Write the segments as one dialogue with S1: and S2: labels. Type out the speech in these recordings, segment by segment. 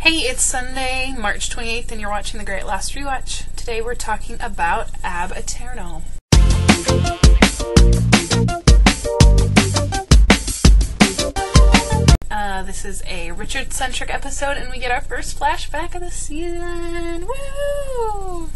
S1: Hey, it's Sunday, March 28th, and you're watching The Great Last Rewatch. Today we're talking about Ab Aeterno. This is a Richard-centric episode, and we get our first flashback of the season. Woo!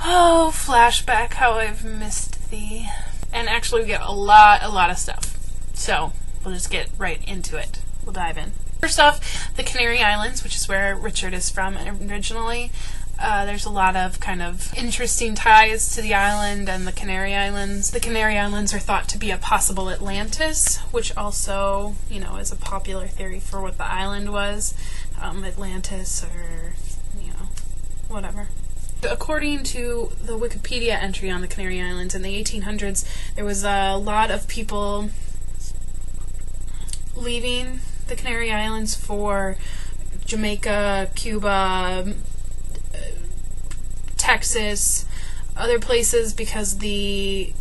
S1: Oh, flashback, how I've missed thee. And actually we get a lot of stuff. So, we'll just get right into it. We'll dive in. First off, the Canary Islands, which is where Richard is from originally. There's a lot of kind of interesting ties to the island and the Canary Islands. The Canary Islands are thought to be a possible Atlantis, which also, is a popular theory for what the island was. Atlantis or, whatever. According to the Wikipedia entry on the Canary Islands, in the 1800s, there was a lot of people leaving the Canary Islands for Jamaica, Cuba, Texas, other places, because the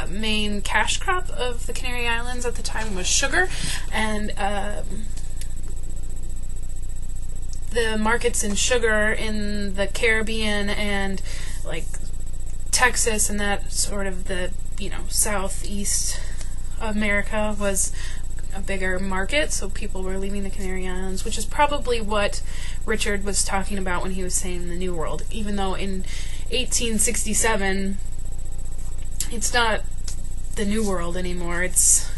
S1: main cash crop of the Canary Islands at the time was sugar, and the markets in sugar in the Caribbean and like Texas and that sort of the southeast of America was a bigger market, so people were leaving the Canary Islands, which is probably what Richard was talking about when he was saying the New World, even though in 1867 it's not the New World anymore, it's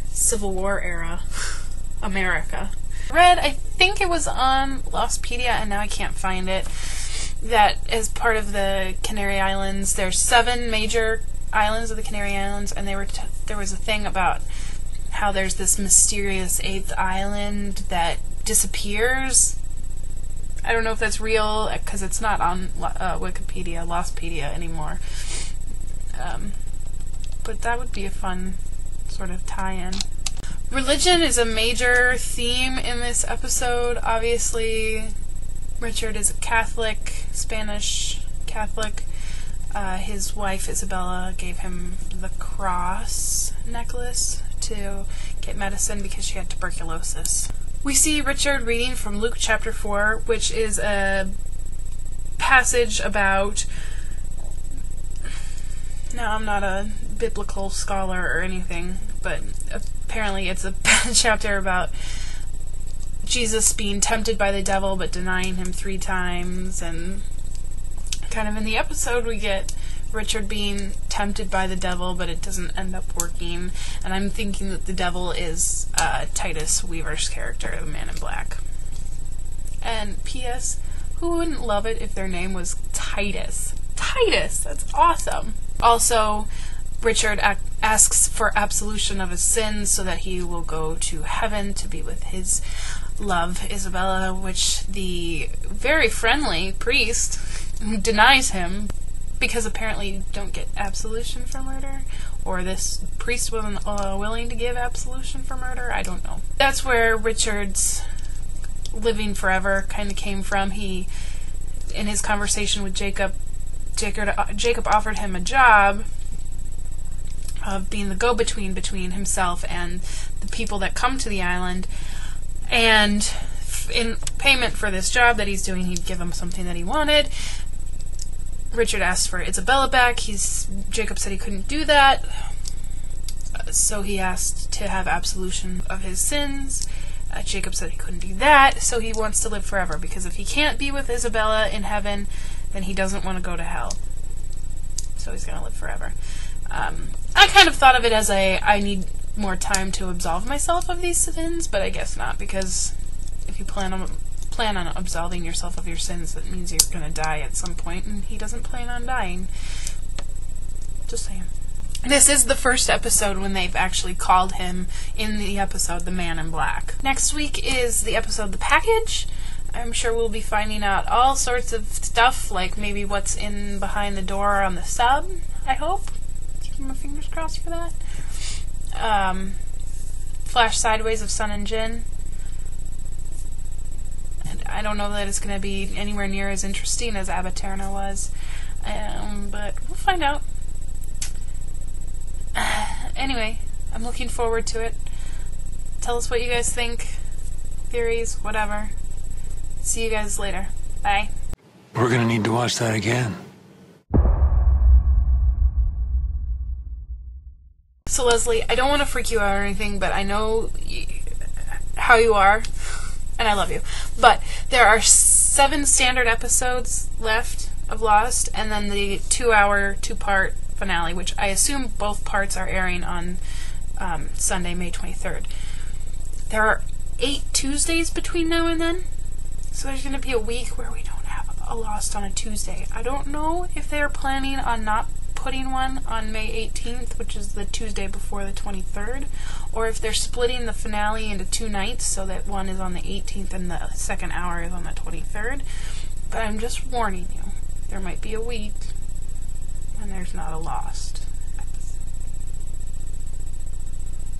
S1: Civil War era America. I think it was on Lostpedia, and now I can't find it, that as part of the Canary Islands, there's 7 major islands of the Canary Islands, and there was a thing about how there's this mysterious 8th island that disappears. I don't know if that's real, because it's not on Wikipedia, Lostpedia anymore. But that would be a fun sort of tie-in. Religion is a major theme in this episode. Obviously, Richard is a Catholic, Spanish Catholic. His wife, Isabella, gave him the cross necklace to get medicine because she had tuberculosis. We see Richard reading from Luke chapter 4, which is a passage about... Now, I'm not a biblical scholar or anything, but apparently it's a chapter about Jesus being tempted by the devil but denying him 3 times, and kind of in the episode we get Richard being tempted by the devil, but it doesn't end up working, and I'm thinking that the devil is Titus Weaver's character, the Man in Black. And P.S., who wouldn't love it if their name was Titus? Titus! That's awesome! Also, Richard asks for absolution of his sins so that he will go to heaven to be with his love, Isabella, which the very friendly priest denies him, because apparently you don't get absolution for murder, or this priest wasn't willing to give absolution for murder. I don't know. That's where Richard's living forever kind of came from. He, in his conversation with Jacob offered him a job of being the go-between between himself and the people that come to the island, and in payment for this job that he's doing, he'd give him something that he wanted. Richard asked for Isabella back. Jacob said he couldn't do that, so he asked to have absolution of his sins. Jacob said he couldn't do that, so he wants to live forever, because if he can't be with Isabella in heaven, then he doesn't want to go to hell. So he's going to live forever. I kind of thought of it as I need more time to absolve myself of these sins, but I guess not, because if you plan on absolving yourself of your sins, that means you're going to die at some point, and he doesn't plan on dying. Just saying. This is the first episode when they've actually called him, in the episode, the Man in Black. Next week is the episode The Package. I'm sure we'll be finding out all sorts of stuff, like maybe what's in behind the door on the sub, I hope. Keep my fingers crossed for that. Flash Sideways of Sun and Jin. And I don't know that it's going to be anywhere near as interesting as Ab Aeterno was, but we'll find out. Anyway, I'm looking forward to it. Tell us what you guys think. theories, whatever. See you guys later. Bye.
S2: We're gonna need to watch that again.
S1: So Leslie, I don't want to freak you out or anything, but I know how you are, and I love you. But there are 7 standard episodes left of Lost, and then the 2-hour, 2-part finale, which I assume both parts are airing on Sunday, May 23rd. There are 8 Tuesdays between now and then, so there's going to be a week where we don't have a Lost on a Tuesday. I don't know if they're planning on not putting one on May 18th, which is the Tuesday before the 23rd, or if they're splitting the finale into 2 nights so that one is on the 18th and the second hour is on the 23rd. But I'm just warning you, there might be a week when there's not a Lost.